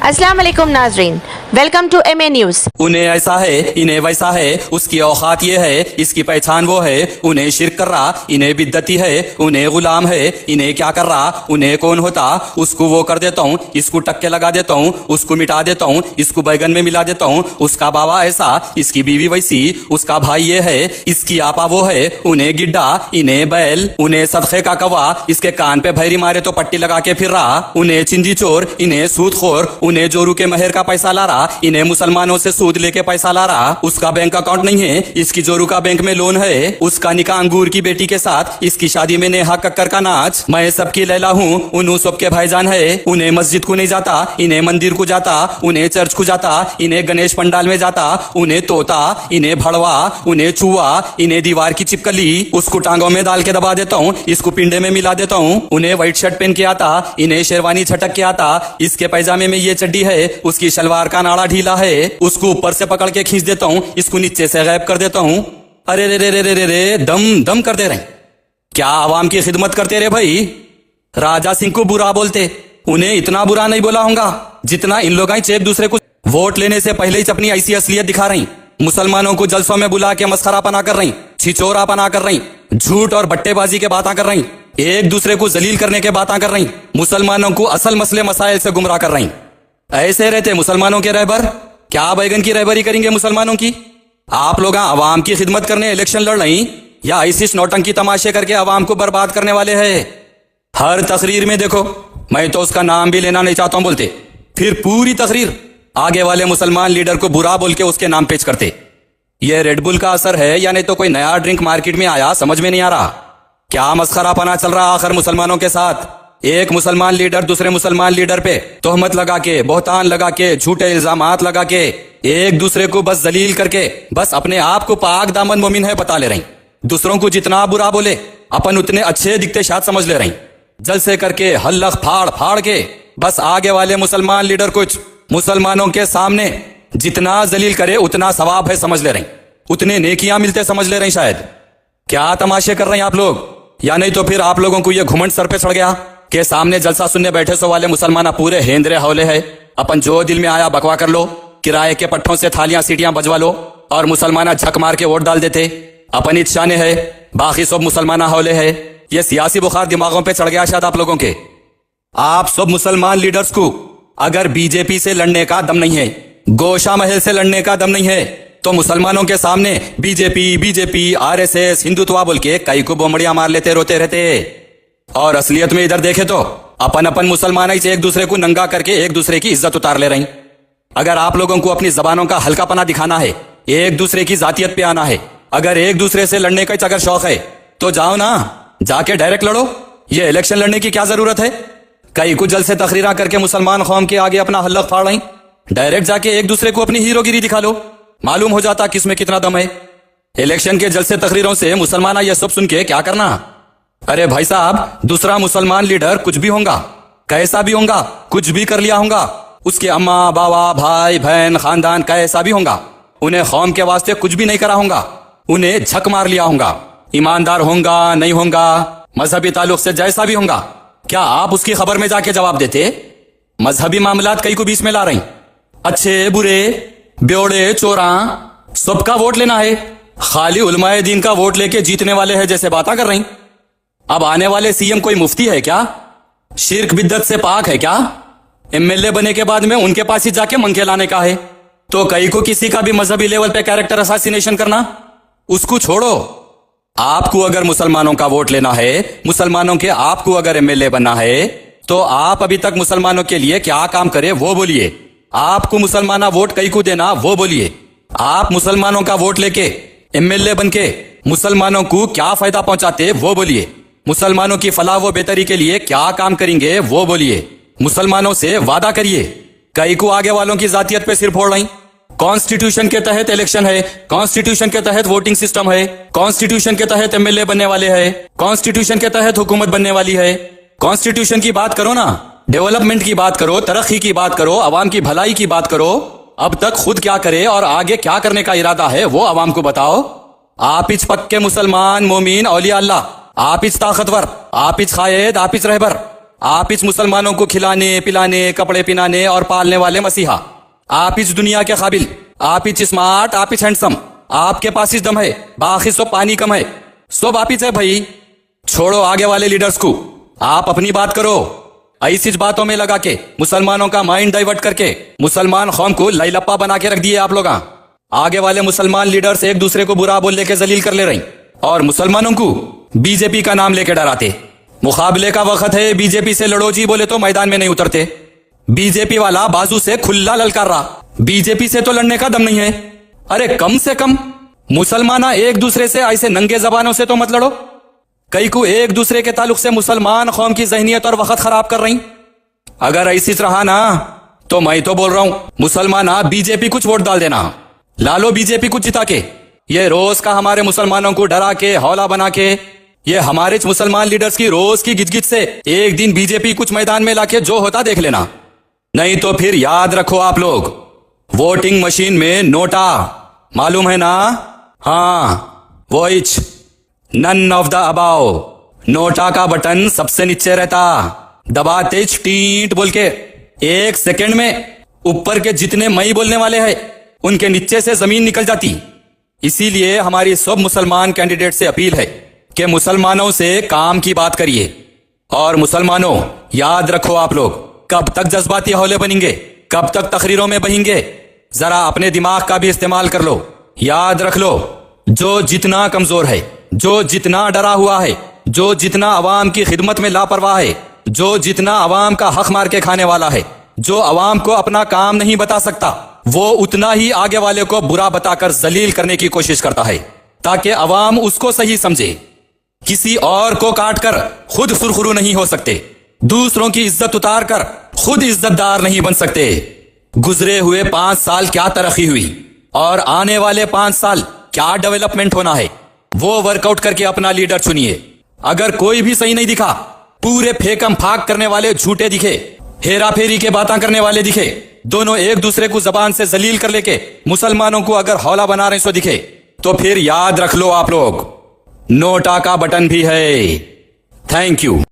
अस्सलाम वालेकुम नाजरीन, वेलकम टू MA न्यूज। उन्हें ऐसा है, इन्हें वैसा है, उसकी औकात ये है, इसकी पहचान वो है, उन्हें शिरक कर रहा, इन्हें बिद्दती है, उन्हें गुलाम है, इन्हें क्या कर रहा, उन्हें कौन होता, उसको वो कर देता हूँ, इसको टक्के लगा देता हूँ, उसको मिटा देता हूँ, इसको बैगन में मिला देता हूँ, उसका बाबा ऐसा, इसकी बीवी वैसी, उसका भाई ये है, इसकी आपा वो है, उन्हें गिड्डा, इन्हें बैल, उन्हें सदखे का कौवा, इसके कान पे भैरी मारे तो पट्टी लगा के फिर रहा, उन्हें चिंदी चोर, इन्हें सूदखोर, उन्हें जोरू के मेहर का पैसा ला रहा, इन्हें मुसलमानों से सूद लेके पैसा ला रहा, उसका बैंक अकाउंट नहीं है, इसकी जोरू का बैंक में लोन है, उसका निकाह अंगूर की बेटी के साथ, इसकी शादी में नेहा कक्कर का नाच, मैं सबकी लैला हूँ, उन्हों सबके भाईजान है, उन्हें मस्जिद को नहीं जाता, इन्हें मंदिर को जाता, उन्हें चर्च को जाता, इन्हें गणेश पंडाल में जाता, उन्हें तोता, इन्हें भड़वा, उन्हें चूहा, इन्हें दीवार की चिपकली, उसको टांगों में डाल के दबा देता हूँ, इसको पिंडे में मिला देता हूँ, उन्हें व्हाइट शर्ट पहन के आता, इन्हें शेरवानी छटक के आता, इसके पैजामे में ये चड्डी है, उसकी शलवार का नाड़ा ढीला है, उसको ऊपर से पकड़ के खींच देता हूँ, इसको नीचे से गायब कर देता हूँ। अरे रे रे रे रे रे रे दम दम कर दे रहे, क्या आवाम की खिदमत करते रे भाई। राजा सिंह को बुरा बोलते, उन्हें इतना बुरा नहीं बोला होगा जितना इन लोग एक दूसरे को वोट लेने से पहले ही अपनी ऐसी असलियत दिखा रही, मुसलमानों को जलसों में बुला के मस्खरापना कर रही, छिचोरापना कर रही, झूठ और बट्टेबाजी के बातें कर रही, एक दूसरे को जलील करने के बातें कर रही, मुसलमानों को असल मसले मसाइल से गुमराह कर रही। ऐसे रहते मुसलमानों के रहबर, क्या बैगन की रहबरी करेंगे मुसलमानों की। आप लोग आवाम की खिदमत करने इलेक्शन लड़ रही या ऐसी नौटंकी तमाशे करके आवाम को बर्बाद करने वाले हैं। हर तकरीर में देखो, मैं तो उसका नाम भी लेना नहीं चाहता हूं बोलते, फिर पूरी तकरीर आगे वाले मुसलमान लीडर को बुरा बोल के उसके नाम पेश करते। यह रेडबुल का असर है या नहीं तो कोई नया ड्रिंक मार्केट में आया, समझ में नहीं आ रहा। क्या मस्खरापना चल रहा आखिर मुसलमानों के साथ। एक मुसलमान लीडर दूसरे मुसलमान लीडर पे तोहमत लगा के, बहतान लगा के, झूठे इल्जामात लगा के, एक दूसरे को बस जलील करके बस अपने आप को पाक दामन मोमिन है बता ले रही। दूसरों को जितना बुरा बोले अपन उतने अच्छे दिखते शायद समझ ले रही। जलसे करके हल्लख फाड़ फाड़ के बस आगे वाले मुसलमान लीडर कुछ मुसलमानों के सामने जितना जलील करे उतना सवाब है समझ ले रही, उतने नेकियां मिलते समझ ले रही। शायद क्या तमाशे कर रहे हैं आप लोग, या नहीं तो फिर आप लोगों को यह घुमंड सर पे चढ़ गया के सामने जलसा सुनने बैठे सो वाले मुसलमान पूरे हेंद्रे हौले है, अपन जो दिल में आया बकवा कर लो, किराए के पट्टों से थालियां सीटियां बजवा लो और मुसलमाना झक मार के वोट डाल देते। अपन इच्छाने है, बाकी सब मुसलमाना हौले है। ये सियासी बुखार दिमागों पे चढ़ गया शायद आप लोगों के। आप सब मुसलमान लीडर्स को अगर बीजेपी से लड़ने का दम नहीं है, गोशा महल से लड़ने का दम नहीं है, तो मुसलमानों के सामने बीजेपी RSS हिंदुत्व बोल के कई को बोमड़ियां मार लेते रोते रहते। और असलियत में इधर देखे तो अपन मुसलमान से एक दूसरे को नंगा करके एक दूसरे की इज्जत उतार ले रही। अगर आप लोगों को अपनी जबानों का हल्कापना दिखाना है, एक दूसरे की जातियत पे आना है, अगर एक दूसरे से लड़ने का अगर शौक है तो जाओ ना, जाके डायरेक्ट लड़ो। ये इलेक्शन लड़ने की क्या जरूरत है। कई कुछ जल से तकरीरा करके मुसलमान कौम के आगे अपना हल्लक फाड़ रही, डायरेक्ट जाके एक दूसरे को अपनी हीरोगिरी दिखा लो, मालूम हो जाता किसमें कितना दम है। इलेक्शन के जलसे तकरीरों से मुसलमान ये सब सुन के क्या करना। अरे भाई साहब, दूसरा मुसलमान लीडर कुछ भी होगा, कैसा भी होगा, कुछ भी कर लिया होगा, उसके अम्मा बाबा भाई बहन खानदान कैसा भी होगा, उन्हें कौम के वास्ते कुछ भी नहीं करा होगा, उन्हें झक मार लिया होगा, ईमानदार होगा नहीं होगा, मजहबी ताल्लुक से जैसा भी होगा, क्या आप उसकी खबर में जाके जवाब देते। मजहबी मामलात कई को बीच में ला रही, अच्छे बुरे ब्योड़े चोरा सबका वोट लेना है, खाली उलमाए दीन का वोट लेके जीतने वाले हैं जैसे बातें कर रही। अब आने वाले सीएम कोई मुफ्ती है क्या, शिर्क बिद्दत से पाक है क्या, MLA बने के बाद में उनके पास ही जाके मंगे लाने का है। तो कई को किसी का भी मजहबी लेवल पे कैरेक्टर असासिनेशन करना, उसको छोड़ो। आपको अगर मुसलमानों का वोट लेना है, मुसलमानों के आपको अगर MLA बनना है, तो आप अभी तक मुसलमानों के लिए क्या काम करे वो बोलिए। आपको मुसलमाना वोट कई को देना वो बोलिए। आप मुसलमानों का वोट लेके MLA बन के मुसलमानों को क्या फायदा पहुंचाते वो बोलिए। मुसलमानों की फलाह व बेहतरी के लिए क्या काम करेंगे वो बोलिए। मुसलमानों से वादा करिए। कई को आगे वालों की जातियत पे सिर फोड़ रही। कॉन्स्टिट्यूशन के तहत इलेक्शन है, कॉन्स्टिट्यूशन के तहत वोटिंग सिस्टम है, कॉन्स्टिट्यूशन के तहत MLA बनने वाले हैं, कॉन्स्टिट्यूशन के तहत हुकूमत बनने वाली है। कॉन्स्टिट्यूशन की बात करो ना, डेवलपमेंट की बात करो, तरक्की की बात करो, अवाम की भलाई की बात करो। अब तक खुद क्या करे और आगे क्या करने का इरादा है वो अवाम को बताओ। आप इच पक्के मुसलमान मोमीन औलिया अल्लाह, आप इच ताकतवर, आप इच कायद, आप इच रहबर, आप इस मुसलमानों को खिलाने पिलाने कपड़े पिनाने और पालने वाले मसीहा। आप इस दुनिया के काबिल, आप इच स्मार्ट, आप इच हैंडसम, आपके पास इस दम है, बाकी सब पानी कम है, सब आप इच है भाई। छोड़ो आगे वाले लीडर्स को, आप अपनी बात करो। ऐसी बातों में लगा के मुसलमानों का माइंड डाइवर्ट करके मुसलमान कौम को लैलप्पा बना के रख दिए आप लोग। आगे वाले मुसलमान लीडर्स एक दूसरे को बुरा बोल लेके जलील कर ले रही और मुसलमानों को बीजेपी का नाम लेके डराते। मुकाबले का वक्त है, बीजेपी से लड़ो जी बोले तो मैदान में नहीं उतरते। बीजेपी वाला बाजू से खुला ललकार रहा, बीजेपी से तो लड़ने का दम नहीं है। अरे कम से कम मुसलमान एक दूसरे से ऐसे नंगे जबानों से तो मत लड़ो। कई को एक दूसरे के ताल्लुक से मुसलमान कौम की जहनियत और वक्त खराब कर रही। अगर ऐसी रहा ना तो मैं तो बोल रहा हूं मुसलमान बीजेपी कुछ वोट डाल देना, लालो बीजेपी कुछ जिता के। ये रोज का हमारे मुसलमानों को डरा के हौला बना के, ये हमारे मुसलमान लीडर्स की रोज की गिजगिज से एक दिन बीजेपी कुछ मैदान में लाके जो होता देख लेना। नहीं तो फिर याद रखो आप लोग, वोटिंग मशीन में नोटा मालूम है ना? हाँ वो each none of the above. NOTA का बटन सबसे नीचे रहता, दबाते टीट बोल के 1 सेकंड में ऊपर के जितने मई बोलने वाले हैं उनके नीचे से जमीन निकल जाती। इसीलिए हमारी सब मुसलमान कैंडिडेट से अपील है कि मुसलमानों से काम की बात करिए। और मुसलमानों याद रखो आप लोग, कब तक जज्बाती हौले बनेंगे, कब तक तकरीरों में बहेंगे? जरा अपने दिमाग का भी इस्तेमाल कर लो। याद रख लो, जो जितना कमजोर है, जो जितना डरा हुआ है, जो जितना अवाम की खिदमत में लापरवाह है, जो जितना अवाम का हक मार के खाने वाला है, जो अवाम को अपना काम नहीं बता सकता, वो उतना ही आगे वाले को बुरा बताकर जलील करने की कोशिश करता है ताकि अवाम उसको सही समझे। किसी और को काट कर खुद सुरखरू नहीं हो सकते, दूसरों की इज्जत उतार कर खुद इज्जतदार नहीं बन सकते। गुजरे हुए 5 साल क्या तरक्की हुई और आने वाले 5 साल क्या डेवलपमेंट होना है, वो वर्कआउट करके अपना लीडर चुनिए। अगर कोई भी सही नहीं दिखा, पूरे फेकम फाक करने वाले झूठे दिखे, हेरा फेरी के बातें करने वाले दिखे, दोनों एक दूसरे को जबान से जलील कर लेके मुसलमानों को अगर हौला बना रहे सो दिखे, तो फिर याद रख लो आप लोग, नोटा का बटन भी है। Thank you.